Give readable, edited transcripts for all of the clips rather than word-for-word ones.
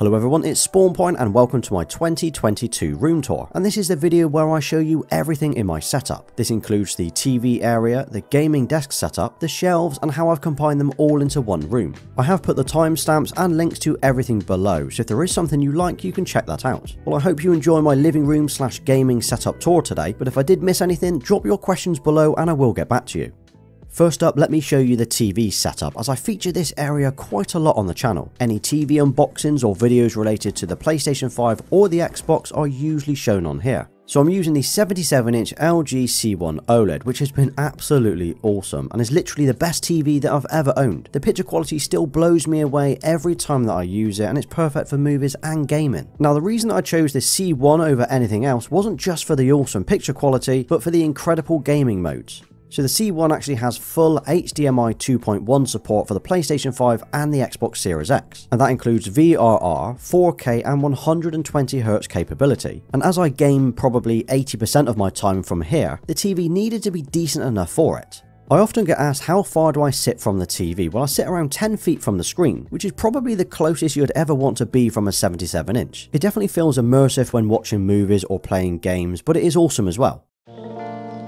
Hello everyone, it's SpawnPoint and welcome to my 2022 room tour, and this is the video where I show you everything in my setup. This includes the TV area, the gaming desk setup, the shelves, and how I've combined them all into one room. I have put the timestamps and links to everything below, so if there is something you like you can check that out. Well, I hope you enjoy my living room / gaming setup tour today, but if I did miss anything, drop your questions below and I will get back to you. First up, let me show you the TV setup, as I feature this area quite a lot on the channel. Any TV unboxings or videos related to the PlayStation 5 or the Xbox are usually shown on here. So I'm using the 77-inch LG C1 OLED, which has been absolutely awesome and is literally the best TV that I've ever owned. The picture quality still blows me away every time that I use it, and it's perfect for movies and gaming. Now, the reason I chose the C1 over anything else wasn't just for the awesome picture quality, but for the incredible gaming modes. So the C1 actually has full HDMI 2.1 support for the PlayStation 5 and the Xbox Series X, and that includes VRR, 4K and 120Hz capability. And as I game probably 80% of my time from here, the TV needed to be decent enough for it. I often get asked how far do I sit from the TV. Well, I sit around 10 feet from the screen, which is probably the closest you'd ever want to be from a 77-inch. It definitely feels immersive when watching movies or playing games, but it is awesome as well.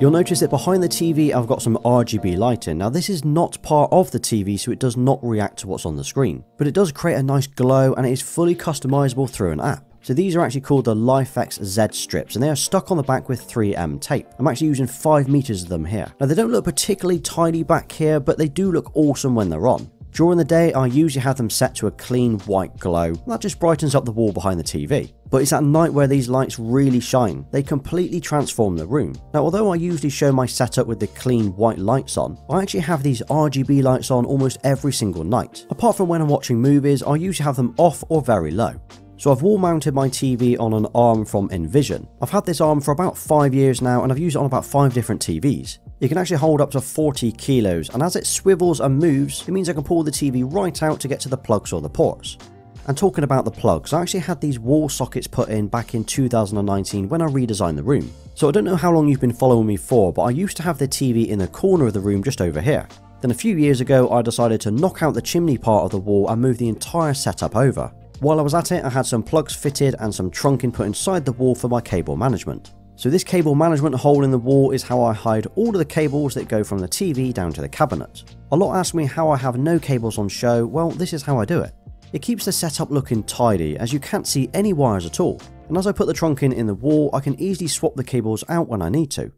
You'll notice that behind the TV I've got some RGB lighting. Now, this is not part of the TV, so it does not react to what's on the screen, but it does create a nice glow and it is fully customizable through an app. So these are actually called the LifeX Z strips, and they are stuck on the back with 3M tape. I'm actually using 5 meters of them here. Now, they don't look particularly tidy back here, but they do look awesome when they're on. During the day, I usually have them set to a clean white glow. That just brightens up the wall behind the TV. But it's at night where these lights really shine. They completely transform the room. Now, although I usually show my setup with the clean white lights on, I actually have these RGB lights on almost every single night. Apart from when I'm watching movies, I usually have them off or very low. So I've wall mounted my TV on an arm from Envision. I've had this arm for about 5 years now, and I've used it on about 5 different TVs. It can actually hold up to 40 kilos, and as it swivels and moves, it means I can pull the TV right out to get to the plugs or the ports. And talking about the plugs, I actually had these wall sockets put in back in 2019 when I redesigned the room. So I don't know how long you've been following me for, but I used to have the TV in the corner of the room just over here. Then a few years ago, I decided to knock out the chimney part of the wall and move the entire setup over. While I was at it, I had some plugs fitted and some trunking put inside the wall for my cable management. So this cable management hole in the wall is how I hide all of the cables that go from the TV down to the cabinet. A lot ask me how I have no cables on show. Well, this is how I do it. It keeps the setup looking tidy, as you can't see any wires at all. And as I put the trunking in the wall, I can easily swap the cables out when I need to.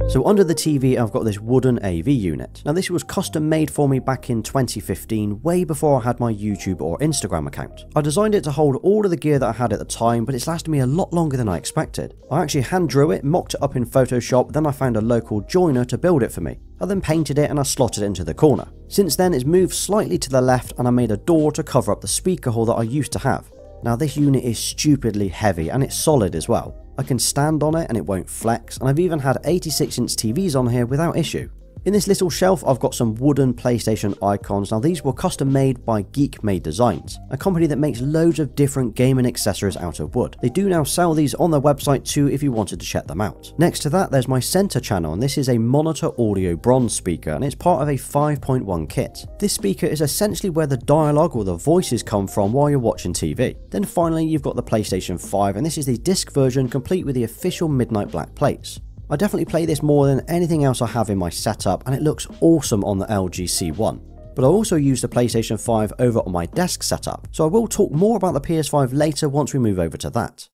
So under the TV, I've got this wooden AV unit. Now, this was custom made for me back in 2015, way before I had my YouTube or Instagram account. I designed it to hold all of the gear that I had at the time, but it's lasted me a lot longer than I expected. I actually hand drew it, mocked it up in Photoshop, then I found a local joiner to build it for me. I then painted it and I slotted it into the corner. Since then, it's moved slightly to the left and I made a door to cover up the speaker hole that I used to have. Now, this unit is stupidly heavy and it's solid as well. I can stand on it and it won't flex, and I've even had 86-inch TVs on here without issue. In this little shelf, I've got some wooden PlayStation icons. Now, these were custom made by Geek Made Designs, a company that makes loads of different gaming accessories out of wood. They do now sell these on their website too if you wanted to check them out. Next to that, there's my center channel, and this is a monitor audio bronze speaker, and it's part of a 5.1 kit. This speaker is essentially where the dialogue or the voices come from while you're watching TV. Then finally, you've got the PlayStation 5, and this is the disc version complete with the official midnight black plates. I definitely play this more than anything else I have in my setup, and it looks awesome on the LG C1. But I also use the PlayStation 5 over on my desk setup, so I will talk more about the PS5 later once we move over to that.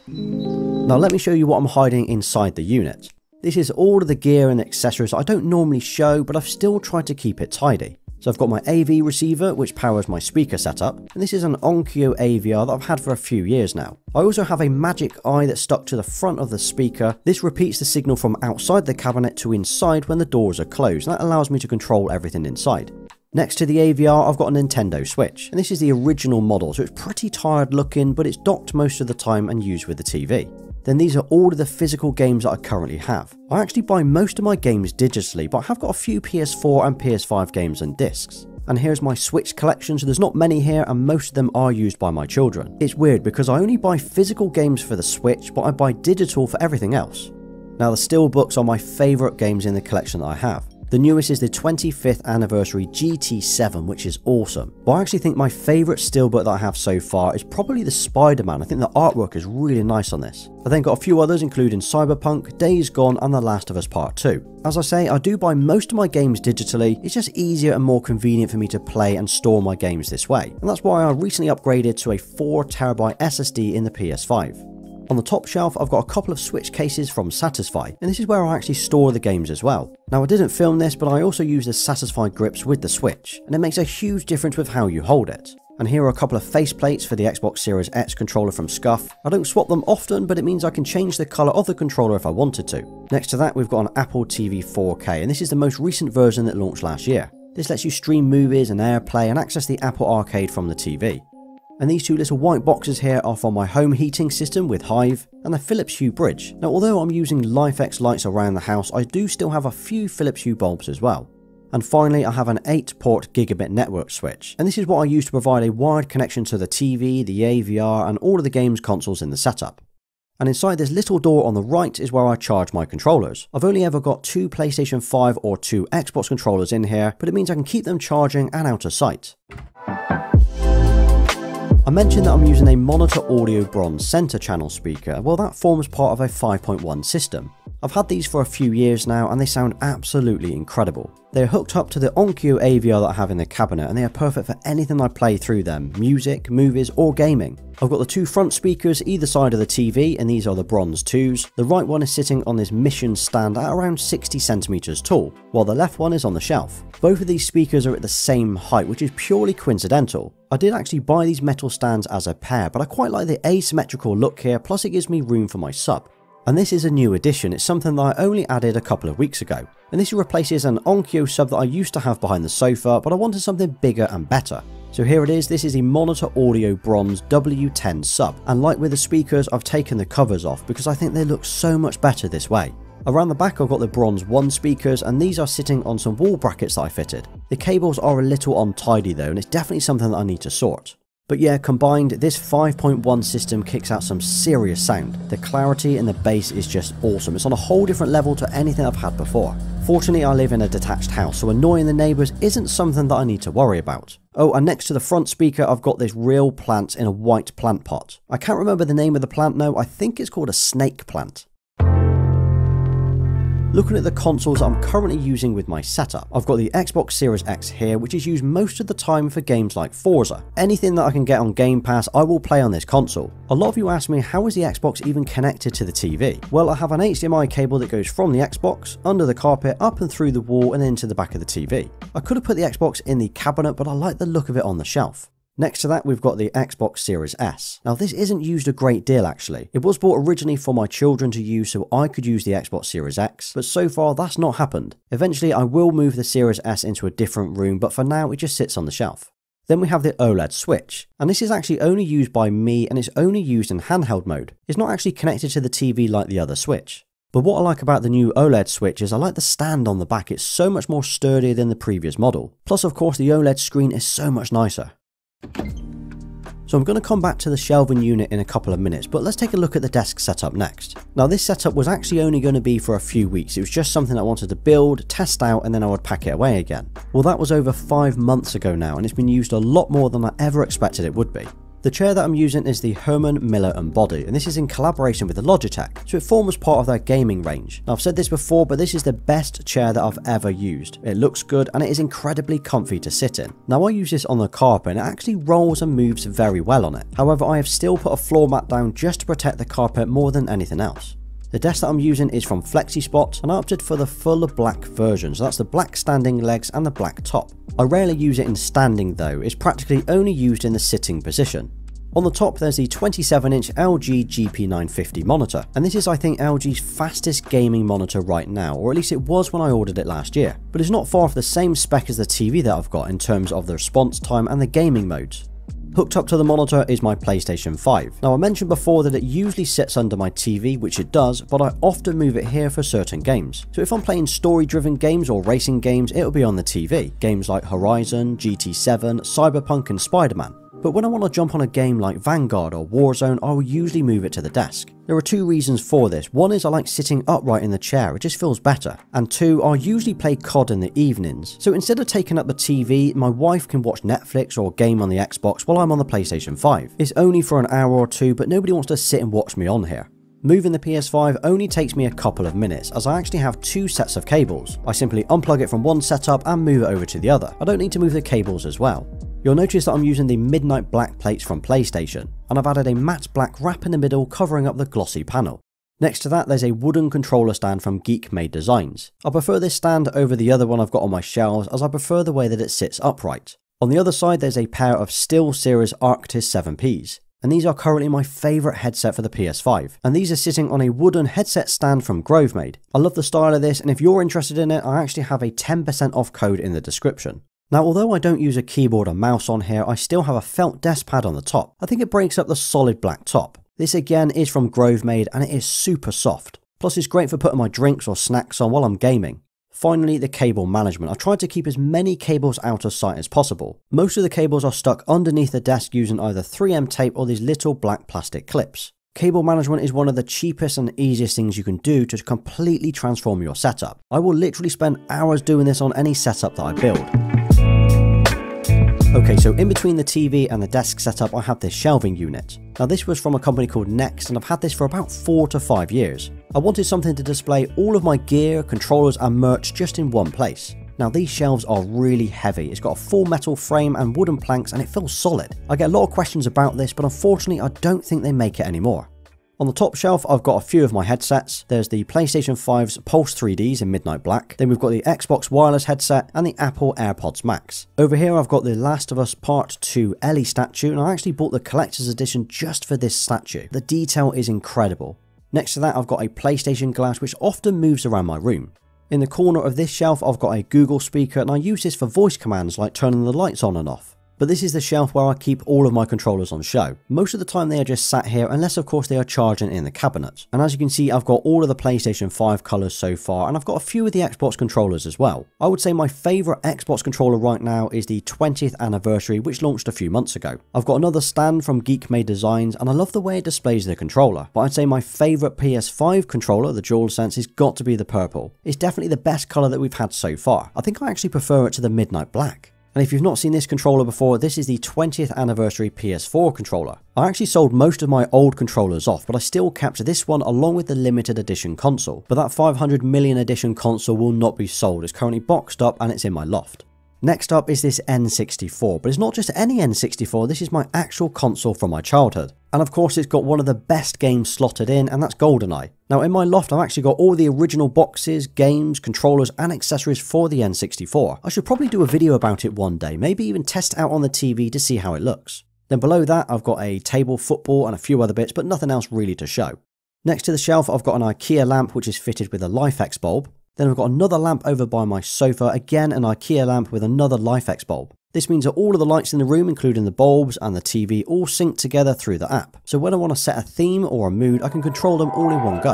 Now let me show you what I'm hiding inside the unit. This is all of the gear and accessories I don't normally show, but I've still tried to keep it tidy. So I've got my AV receiver, which powers my speaker setup, and this is an Onkyo AVR that I've had for a few years now. I also have a magic eye that's stuck to the front of the speaker. This repeats the signal from outside the cabinet to inside when the doors are closed, and that allows me to control everything inside. Next to the AVR, I've got a Nintendo Switch, and this is the original model, so it's pretty tired looking, but it's docked most of the time and used with the TV. Then these are all of the physical games that I currently have. I actually buy most of my games digitally, but I have got a few PS4 and PS5 games and discs. And here's my Switch collection, so there's not many here and most of them are used by my children. It's weird because I only buy physical games for the Switch, but I buy digital for everything else. Now, the Steelbooks are my favourite games in the collection that I have. The newest is the 25th anniversary GT7, which is awesome. But I actually think my favourite steelbook that I have so far is probably the Spider-Man. I think the artwork is really nice on this. I then got a few others including Cyberpunk, Days Gone and The Last of Us Part 2. As I say, I do buy most of my games digitally. It's just easier and more convenient for me to play and store my games this way. And that's why I recently upgraded to a 4TB SSD in the PS5. On the top shelf, I've got a couple of Switch cases from Satisfy, and this is where I actually store the games as well. Now I didn't film this, but I also use the Satisfy grips with the Switch, and it makes a huge difference with how you hold it. And here are a couple of faceplates for the Xbox Series X controller from Scuff. I don't swap them often, but it means I can change the colour of the controller if I wanted to. Next to that, we've got an Apple TV 4K, and this is the most recent version that launched last year. This lets you stream movies and AirPlay and access the Apple Arcade from the TV. And these two little white boxes here are for my home heating system with Hive and the Philips Hue bridge. Now although I'm using LifeX lights around the house, I do still have a few Philips Hue bulbs as well. And finally I have an 8-port gigabit network switch, and this is what I use to provide a wired connection to the TV, the AVR and all of the games consoles in the setup. And inside this little door on the right is where I charge my controllers. I've only ever got 2 PlayStation 5 or 2 Xbox controllers in here, but it means I can keep them charging and out of sight. I mentioned that I'm using a monitor audio bronze center channel speaker. Well, that forms part of a 5.1 system. I've had these for a few years now and they sound absolutely incredible. They're hooked up to the Onkyo AVR that I have in the cabinet and they are perfect for anything I play through them, music, movies or gaming. I've got the 2 front speakers either side of the TV and these are the bronze 2s. The right one is sitting on this mission stand at around 60 centimeters tall, while the left one is on the shelf. Both of these speakers are at the same height, which is purely coincidental. I did actually buy these metal stands as a pair, but I quite like the asymmetrical look here, plus it gives me room for my sub. And this is a new addition, it's something that I only added a couple of weeks ago. And this replaces an Onkyo sub that I used to have behind the sofa, but I wanted something bigger and better. So here it is, this is a Monitor Audio Bronze W10 sub, and like with the speakers, I've taken the covers off because I think they look so much better this way. Around the back I've got the bronze 1 speakers and these are sitting on some wall brackets that I fitted. The cables are a little untidy though and it's definitely something that I need to sort. But yeah, combined, this 5.1 system kicks out some serious sound. The clarity and the bass is just awesome. It's on a whole different level to anything I've had before. Fortunately, I live in a detached house, so annoying the neighbours isn't something that I need to worry about. Oh, and next to the front speaker, I've got this real plant in a white plant pot. I can't remember the name of the plant now, I think it's called a snake plant. Looking at the consoles I'm currently using with my setup, I've got the Xbox Series X here, which is used most of the time for games like Forza. Anything that I can get on Game Pass, I will play on this console. A lot of you ask me, how is the Xbox even connected to the TV? Well, I have an HDMI cable that goes from the Xbox, under the carpet, up and through the wall and into the back of the TV. I could have put the Xbox in the cabinet, but I like the look of it on the shelf. Next to that, we've got the Xbox Series S. Now this isn't used a great deal actually. It was bought originally for my children to use so I could use the Xbox Series X, but so far that's not happened. Eventually I will move the Series S into a different room, but for now it just sits on the shelf. Then we have the OLED switch, and this is actually only used by me and it's only used in handheld mode. It's not actually connected to the TV like the other switch. But what I like about the new OLED switch is I like the stand on the back, it's so much more sturdy than the previous model. Plus of course the OLED screen is so much nicer. So I'm going to come back to the shelving unit in a couple of minutes, but let's take a look at the desk setup next. Now this setup was actually only going to be for a few weeks, it was just something I wanted to build, test out and then I would pack it away again. Well that was over 5 months ago now and it's been used a lot more than I ever expected it would be. The chair that I'm using is the Herman Miller Embody, and this is in collaboration with the Logitech, so it forms part of their gaming range. Now I've said this before, but this is the best chair that I've ever used. It looks good and it is incredibly comfy to sit in. Now I use this on the carpet and it actually rolls and moves very well on it. However, I have still put a floor mat down just to protect the carpet more than anything else. The desk that I'm using is from FlexiSpot and I opted for the full black version, so that's the black standing legs and the black top. I rarely use it in standing though, it's practically only used in the sitting position. On the top there's the 27-inch LG GP950 monitor, and this is I think LG's fastest gaming monitor right now, or at least it was when I ordered it last year. But it's not far off the same spec as the TV that I've got in terms of the response time and the gaming modes. Hooked up to the monitor is my PlayStation 5. Now I mentioned before that it usually sits under my TV, which it does, but I often move it here for certain games. So if I'm playing story-driven games or racing games, it'll be on the TV. Games like Horizon, GT7, Cyberpunk and Spider-Man. But when I want to jump on a game like Vanguard or Warzone, I will usually move it to the desk. There are two reasons for this. One is I like sitting upright in the chair, it just feels better. And two, I usually play COD in the evenings. So instead of taking up the TV, my wife can watch Netflix or game on the Xbox while I'm on the PlayStation 5. It's only for an hour or two, but nobody wants to sit and watch me on here. Moving the PS5 only takes me a couple of minutes, as I actually have two sets of cables. I simply unplug it from one setup and move it over to the other. I don't need to move the cables as well. You'll notice that I'm using the midnight black plates from PlayStation, and I've added a matte black wrap in the middle covering up the glossy panel. Next to that, there's a wooden controller stand from Geek Made Designs. I prefer this stand over the other one I've got on my shelves, as I prefer the way that it sits upright. On the other side, there's a pair of SteelSeries Arctis 7Ps. And these are currently my favourite headset for the PS5, and these are sitting on a wooden headset stand from Grovemade. I love the style of this, and if you're interested in it, I actually have a 10% off code in the description. Now, although I don't use a keyboard or mouse on here, I still have a felt desk pad on the top. I think it breaks up the solid black top. This again is from Grovemade, and it is super soft. Plus it's great for putting my drinks or snacks on while I'm gaming. Finally, the cable management. I tried to keep as many cables out of sight as possible. Most of the cables are stuck underneath the desk using either 3M tape or these little black plastic clips. Cable management is one of the cheapest and easiest things you can do to completely transform your setup. I will literally spend hours doing this on any setup that I build. Okay, so in between the TV and the desk setup, I have this shelving unit. Now this was from a company called Next, and I've had this for about 4 to 5 years. I wanted something to display all of my gear, controllers and merch just in one place. Now these shelves are really heavy. It's got a full metal frame and wooden planks, and it feels solid. I get a lot of questions about this, but unfortunately I don't think they make it anymore. On the top shelf, I've got a few of my headsets. There's the PlayStation 5's Pulse 3Ds in midnight black. Then we've got the Xbox wireless headset and the Apple AirPods Max. Over here, I've got the Last of Us Part 2 Ellie statue, and I actually bought the collector's edition just for this statue. The detail is incredible. Next to that, I've got a PlayStation glass, which often moves around my room. In the corner of this shelf, I've got a Google speaker, and I use this for voice commands like turning the lights on and off. But this is the shelf where I keep all of my controllers on show. Most of the time they are just sat here, unless of course they are charging in the cabinet. And as you can see, I've got all of the PlayStation 5 colours so far, and I've got a few of the Xbox controllers as well. I would say my favourite Xbox controller right now is the 20th anniversary, which launched a few months ago. I've got another stand from Geek Made Designs, and I love the way it displays the controller. But I'd say my favourite PS5 controller, the DualSense, has got to be the purple. It's definitely the best colour that we've had so far. I think I actually prefer it to the midnight black. And if you've not seen this controller before, this is the 20th anniversary PS4 controller. I actually sold most of my old controllers off, but I still kept this one along with the limited edition console. But that 500 million edition console will not be sold. It's currently boxed up and it's in my loft. Next up is this N64, but it's not just any N64, this is my actual console from my childhood. And of course it's got one of the best games slotted in, and that's GoldenEye. Now in my loft I've actually got all the original boxes, games, controllers and accessories for the N64. I should probably do a video about it one day, maybe even test it out on the TV to see how it looks. Then below that I've got a table, football and a few other bits, but nothing else really to show. Next to the shelf I've got an IKEA lamp which is fitted with a LifeX bulb. Then I've got another lamp over by my sofa, again an IKEA lamp with another LifeX bulb. This means that all of the lights in the room, including the bulbs and the TV, all sync together through the app. So when I want to set a theme or a mood, I can control them all in one go.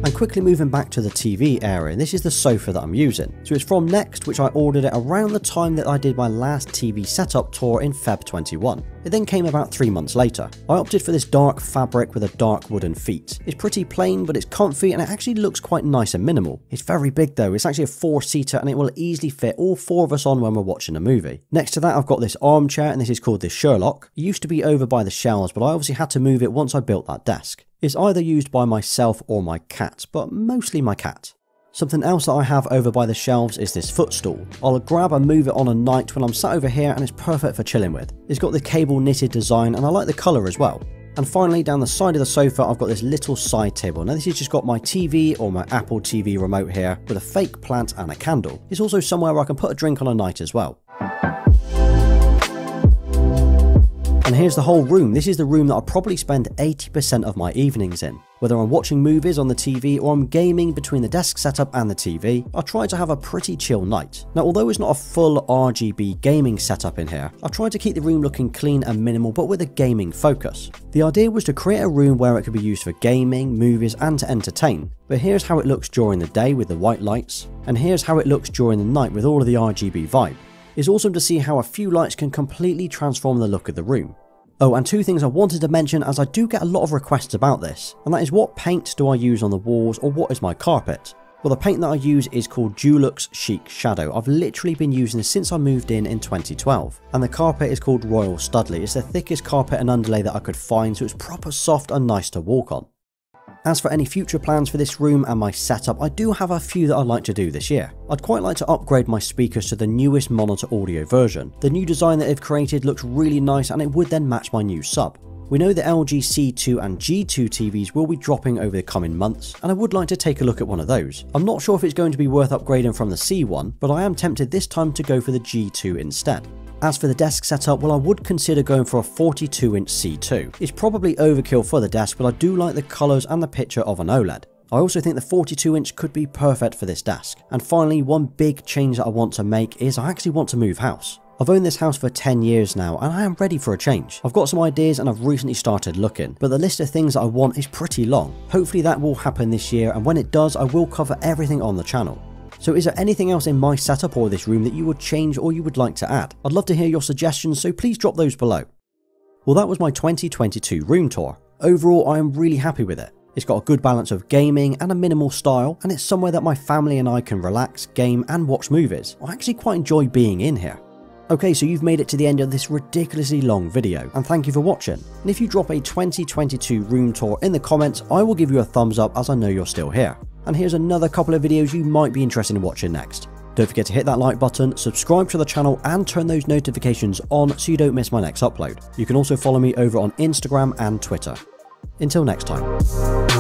And quickly moving back to the TV area, this is the sofa that I'm using. So it's from Next, which I ordered it around the time that I did my last TV setup tour in Feb 21. It then came about 3 months later. I opted for this dark fabric with a dark wooden feet. It's pretty plain, but it's comfy and it actually looks quite nice and minimal. It's very big though, it's actually a 4-seater and it will easily fit all 4 of us on when we're watching a movie. Next to that I've got this armchair, and this is called the Sherlock. It used to be over by the shelves, but I obviously had to move it once I built that desk. It's either used by myself or my cat, but mostly my cat. Something else that I have over by the shelves is this footstool. I'll grab and move it on a night when I'm sat over here and it's perfect for chilling with. It's got the cable knitted design and I like the colour as well. And finally down the side of the sofa I've got this little side table. Now this has just got my TV or my Apple TV remote here with a fake plant and a candle. It's also somewhere where I can put a drink on a night as well. And here's the whole room. This is the room that I probably spend 80% of my evenings in. Whether I'm watching movies on the TV or I'm gaming between the desk setup and the TV, I try to have a pretty chill night. Now although it's not a full RGB gaming setup in here, I've tried to keep the room looking clean and minimal but with a gaming focus. The idea was to create a room where it could be used for gaming, movies and to entertain. But here's how it looks during the day with the white lights, and here's how it looks during the night with all of the RGB vibe. It's awesome to see how a few lights can completely transform the look of the room. Oh, and two things I wanted to mention, as I do get a lot of requests about this, and that is, what paint do I use on the walls, or what is my carpet? Well, the paint that I use is called Dulux Chic Shadow. I've literally been using this since I moved in 2012. And the carpet is called Royal Studley. It's the thickest carpet and underlay that I could find, so it's proper soft and nice to walk on. As for any future plans for this room and my setup, I do have a few that I'd like to do this year. I'd quite like to upgrade my speakers to the newest monitor audio version. The new design that they've created looks really nice, and it would then match my new sub. We know the LG C2 and G2 TVs will be dropping over the coming months, and I would like to take a look at one of those. I'm not sure if it's going to be worth upgrading from the C1, but I am tempted this time to go for the G2 instead. As for the desk setup, well, I would consider going for a 42-inch C2. It's probably overkill for the desk, but I do like the colours and the picture of an OLED. I also think the 42-inch could be perfect for this desk. And finally, one big change that I want to make is I actually want to move house. I've owned this house for 10 years now, and I am ready for a change. I've got some ideas and I've recently started looking, but the list of things that I want is pretty long. Hopefully that will happen this year, and when it does, I will cover everything on the channel. So is there anything else in my setup or this room that you would change or you would like to add? I'd love to hear your suggestions, so please drop those below. Well, that was my 2022 room tour. Overall, I am really happy with it. It's got a good balance of gaming and a minimal style, and it's somewhere that my family and I can relax, game and watch movies. I actually quite enjoy being in here. Okay, so you've made it to the end of this ridiculously long video, and thank you for watching. And if you drop a 2022 room tour in the comments, I will give you a thumbs up, as I know you're still here. And here's another couple of videos you might be interested in watching next. Don't forget to hit that like button, subscribe to the channel and turn those notifications on so you don't miss my next upload. You can also follow me over on Instagram and Twitter. Until next time.